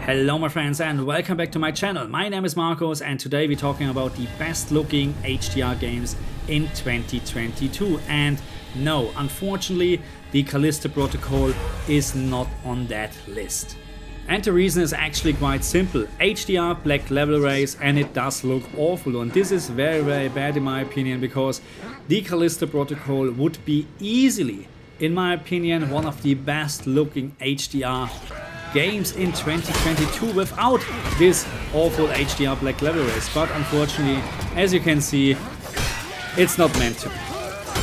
Hello my friends and welcome back to my channel. My name is Marcos and today we're talking about the best looking HDR games in 2022. And no, unfortunately the Callisto protocol is not on that list. And the reason is actually quite simple. HDR black level rays and it does look awful, and this is very bad in my opinion, because the Callisto protocol would be easily, in my opinion, one of the best looking HDR games in 2022 without this awful HDR black level rays. But unfortunately, as you can see, it's not meant to be.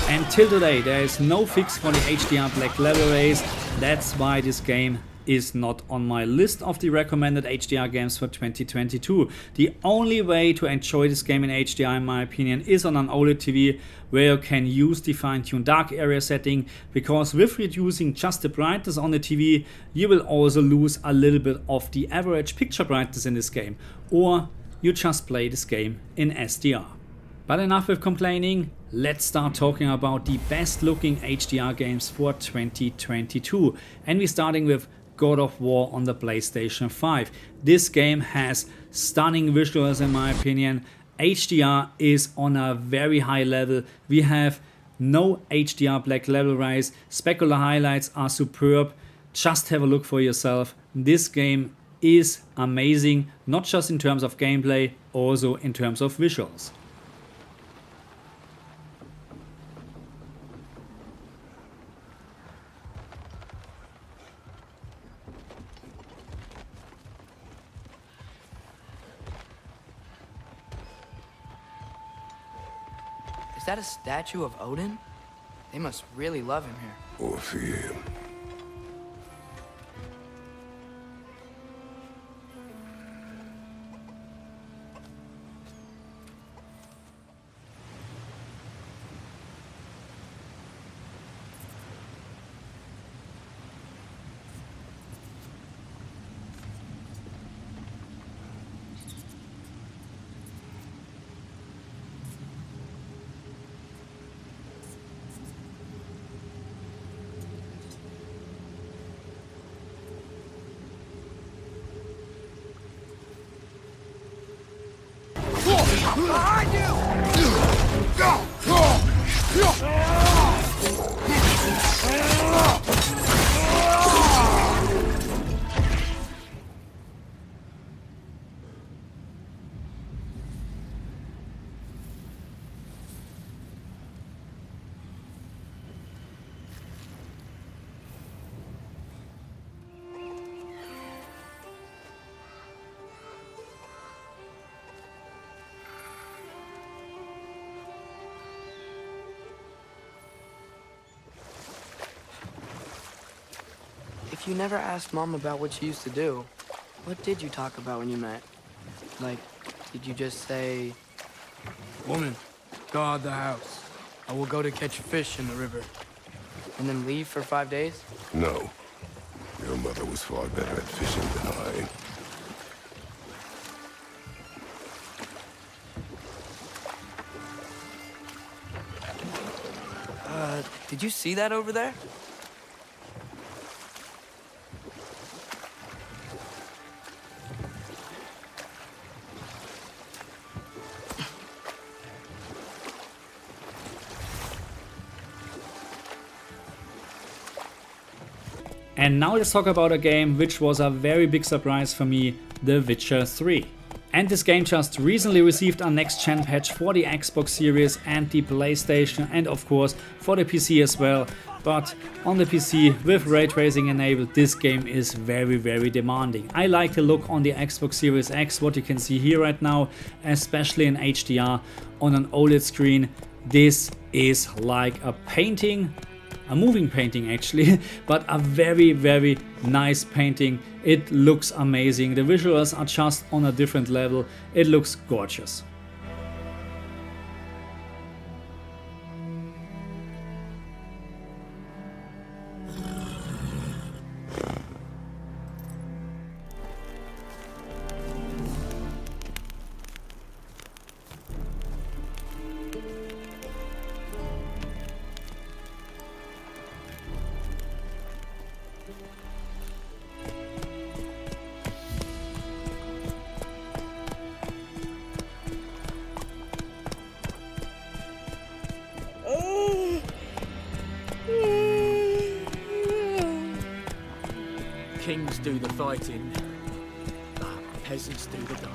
Until today there is no fix for the HDR black level rays. That's why this game is not on my list of the recommended HDR games for 2022. The only way to enjoy this game in HDR, in my opinion, is on an OLED TV, where you can use the fine-tuned dark area setting, because with reducing just the brightness on the TV, you will also lose a little bit of the average picture brightness in this game, or you just play this game in SDR. But enough with complaining, let's start talking about the best looking HDR games for 2022. And we're starting with God of War on the PlayStation 5. This game has stunning visuals in my opinion. HDR is on a very high level. We have no HDR black level rays. Specular highlights are superb. Just have a look for yourself. This game is amazing, not just in terms of gameplay, also in terms of visuals. Is that a statue of Odin? They must really love him here. Or fear him. Behind you! If you never asked Mom about what she used to do, what did you talk about when you met? Like, did you just say, Woman, guard the house. I will go to catch fish in the river. and then leave for 5 days? No. Your mother was far better at fishing than I. Did you see that over there? And now let's talk about a game which was a very big surprise for me, The Witcher 3. And this game just recently received a next-gen patch for the Xbox Series and the PlayStation, and of course for the PC as well. But on the PC with ray tracing enabled, this game is very demanding. I like the look on the Xbox Series X, what you can see here right now, especially in HDR on an OLED screen. This is like a painting. A moving painting actually, but a very nice painting. It looks amazing. The visuals are just on a different level. It looks gorgeous. Knights do the fighting, but peasants do the dying.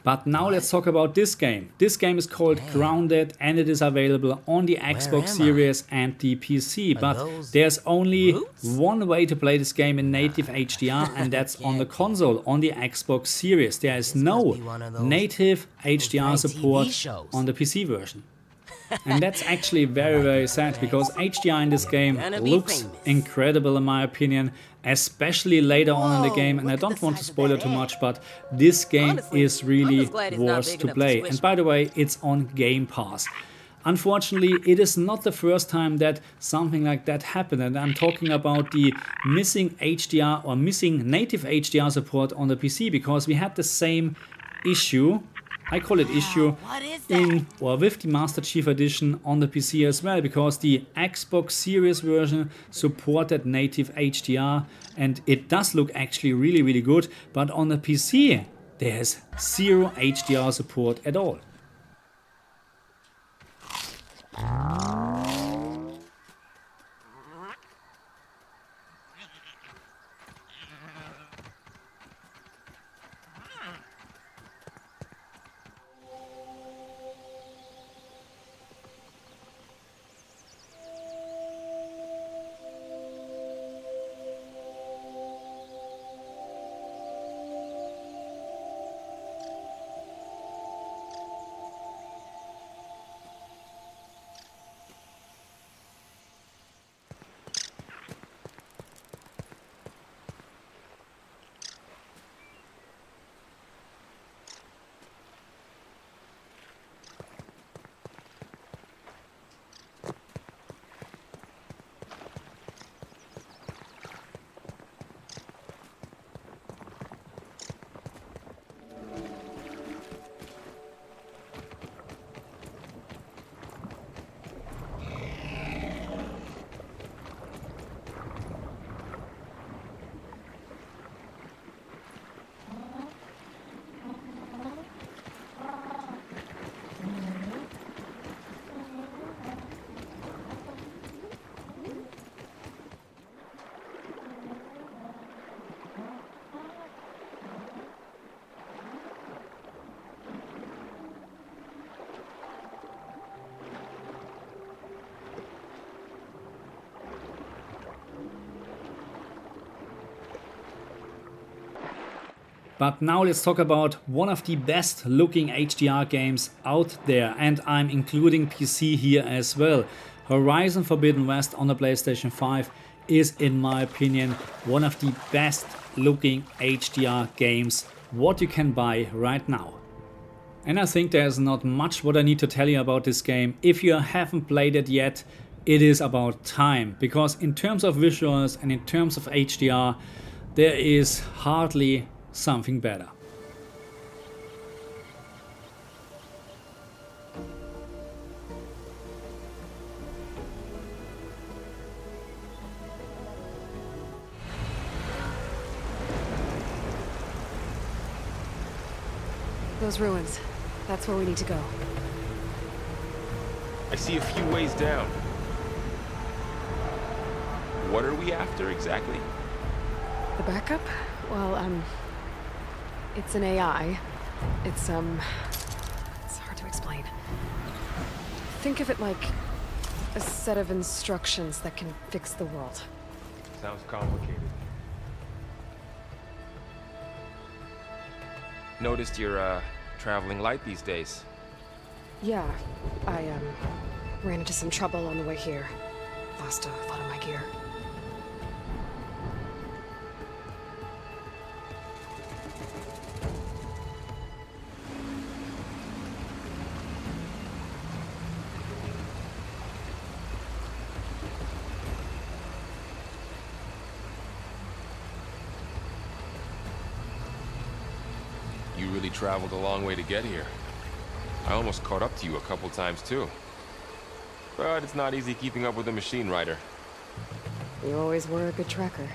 But now let's talk about this game. This game is called Grounded and it is available on the Xbox Series and the PC. But there's only one way to play this game in native HDR and that's on the console, on the Xbox Series. There is no native HDR support on the PC version. And that's actually very, very sad because HDR in this game looks incredible in my opinion, especially later on in the game, and I don't want to spoil it too much, but this game is really worth to play. And by the way, it's on Game Pass. Unfortunately, it is not the first time that something like that happened, and I'm talking about the missing HDR or missing native HDR support on the PC, because we had the same issue, I call it issue, with the Master Chief Edition on the PC as well, because the Xbox Series version supported native HDR and it does look actually really, really good, but on the PC there's zero HDR support at all. But now let's talk about one of the best looking HDR games out there, and I'm including PC here as well. Horizon Forbidden West on the PlayStation 5 is, in my opinion, one of the best looking HDR games what you can buy right now. And I think there's not much what I need to tell you about this game. If you haven't played it yet, it is about time, because in terms of visuals and in terms of HDR, there is hardly something better. Those ruins. That's where we need to go. I see a few ways down. What are we after exactly? The backup? Well, it's an AI. It's hard to explain. Think of it like a set of instructions that can fix the world. Sounds complicated. Noticed you're, traveling light these days. Yeah, I, ran into some trouble on the way here. Lost a lot of my gear. You really traveled a long way to get here. I almost caught up to you a couple times too. But it's not easy keeping up with a machine rider. You always were a good tracker.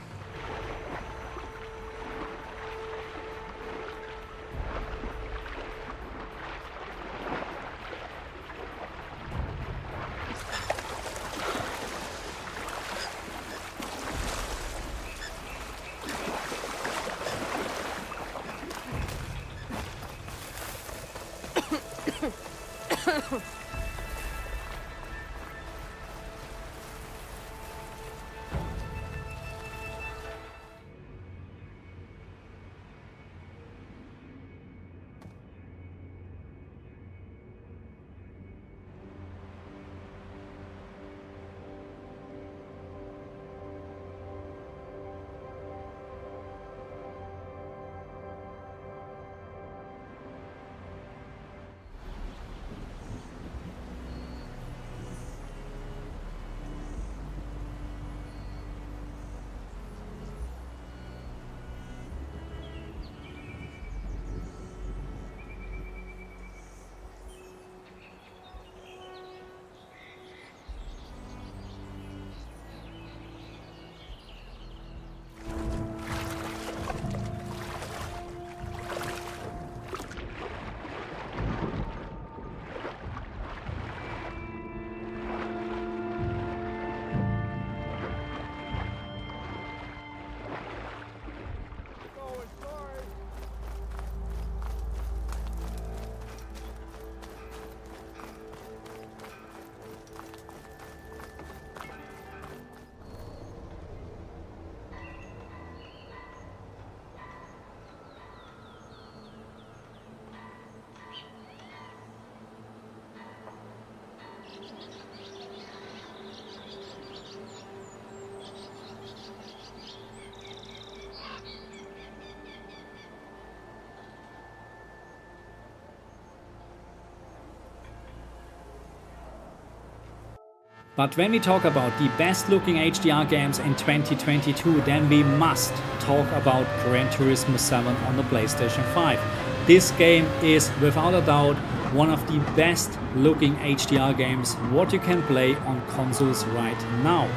But when we talk about the best looking HDR games in 2022, then we must talk about Gran Turismo 7 on the PlayStation 5. This game is without a doubt one of the best looking HDR games what you can play on consoles right now.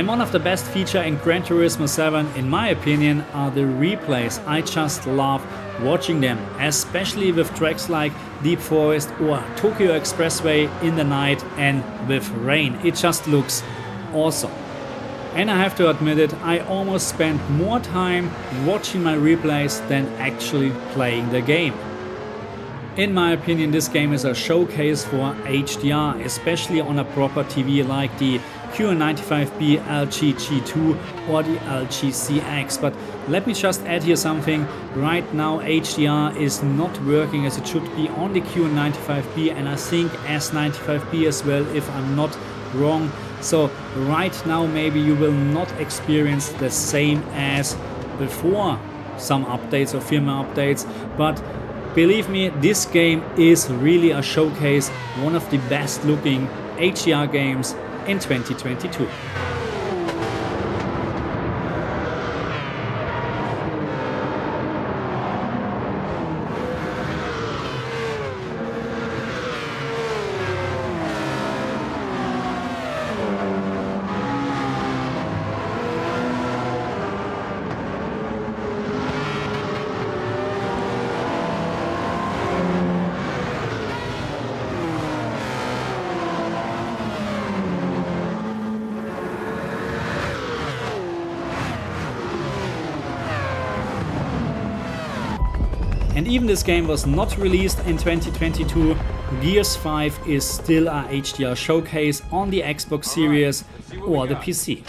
And one of the best features in Gran Turismo 7, in my opinion, are the replays. I just love watching them, especially with tracks like Deep Forest or Tokyo Expressway in the night and with rain. It just looks awesome. And I have to admit it, I almost spent more time watching my replays than actually playing the game. In my opinion, this game is a showcase for HDR, especially on a proper TV like the Q95B LG G2 or the LG CX. But let me just add here something. Right now HDR is not working as it should be on the Q95B, and I think S95B as well, if I'm not wrong. So right now maybe you will not experience the same as before some updates or firmware updates, but believe me, this game is really a showcase, one of the best looking HDR games in 2022. And even this game was not released in 2022, Gears 5 is still a HDR showcase on the Xbox Series or the PC.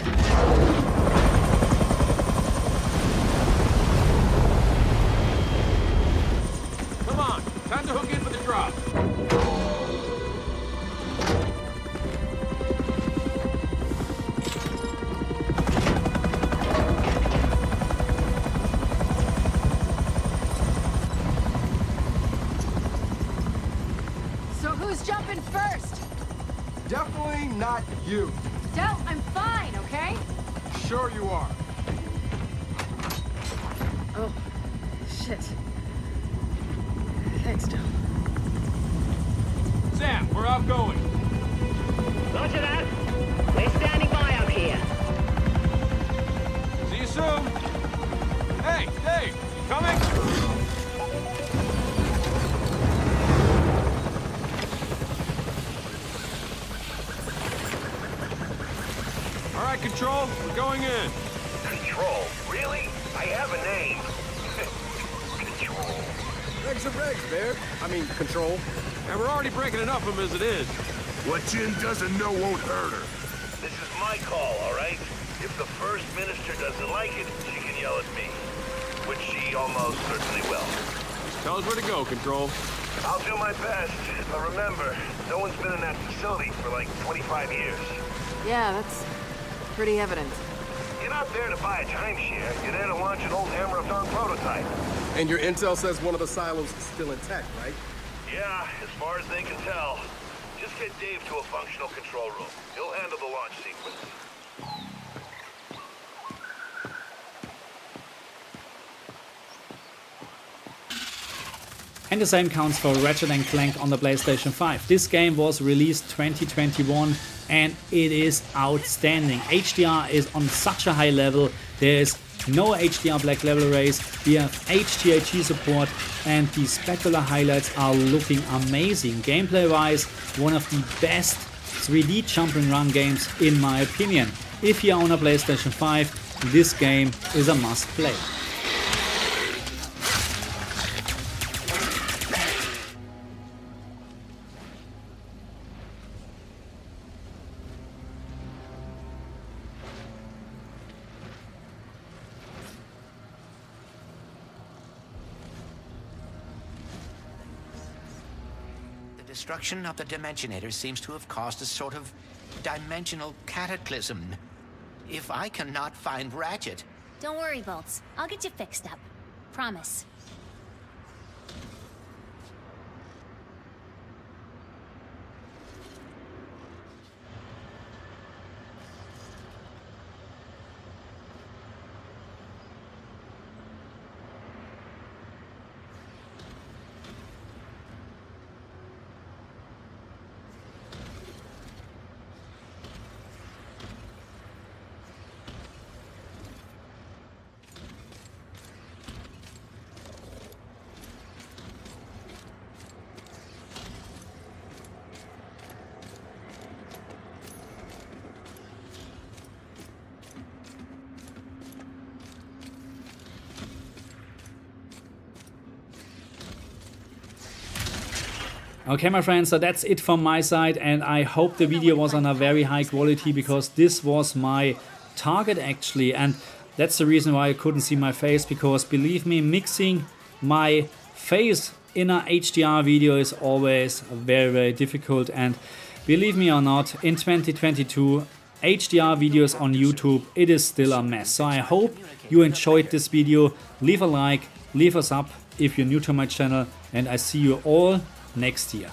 Come on, time to hook in for the drop. So who's jumping first? Definitely not you. Del, I'm fine, okay? Sure you are. Oh, shit. Thanks, Del. Sam, we're outgoing. Roger that. We're standing by out here. See you soon. Hey, Dave, you coming? All right, Control, we're going in. Control? Really? I have a name. Control. Regs are regs, Bear. I mean, Control. And we're already breaking enough of them as it is. What Jin doesn't know won't hurt her. This is my call, all right? If the First Minister doesn't like it, she can yell at me. Which she almost certainly will. Tell us where to go, Control. I'll do my best. But remember, no one's been in that facility for like 25 years. Yeah, that's pretty evident. You're not there to buy a timeshare. You're there to launch an old Hammer of Dawn prototype. And your intel says one of the silos is still intact, right? Yeah, as far as they can tell. Just get Dave to a functional control room. He'll handle the launch sequence. And the same counts for Ratchet and Clank on the PlayStation 5. This game was released 2021 and it is outstanding. HDR is on such a high level. There is no HDR black level raise. We have HDHD support and the specular highlights are looking amazing. Gameplay wise, one of the best 3D jump and run games in my opinion. If you own a PlayStation 5, this game is a must play. The destruction of the Dimensionator seems to have caused a sort of dimensional cataclysm. If I cannot find Ratchet... Don't worry, Bolts. I'll get you fixed up. Promise. Okay, my friends, so that's it from my side, and I hope the video was on a very high quality, because this was my target actually, and that's the reason why I couldn't see my face, because believe me, mixing my face in a HDR video is always very, very difficult, and believe me or not, in 2022 HDR videos on YouTube, it is still a mess. So I hope you enjoyed this video. Leave a like, leave a sub if you're new to my channel, and I see you all next year.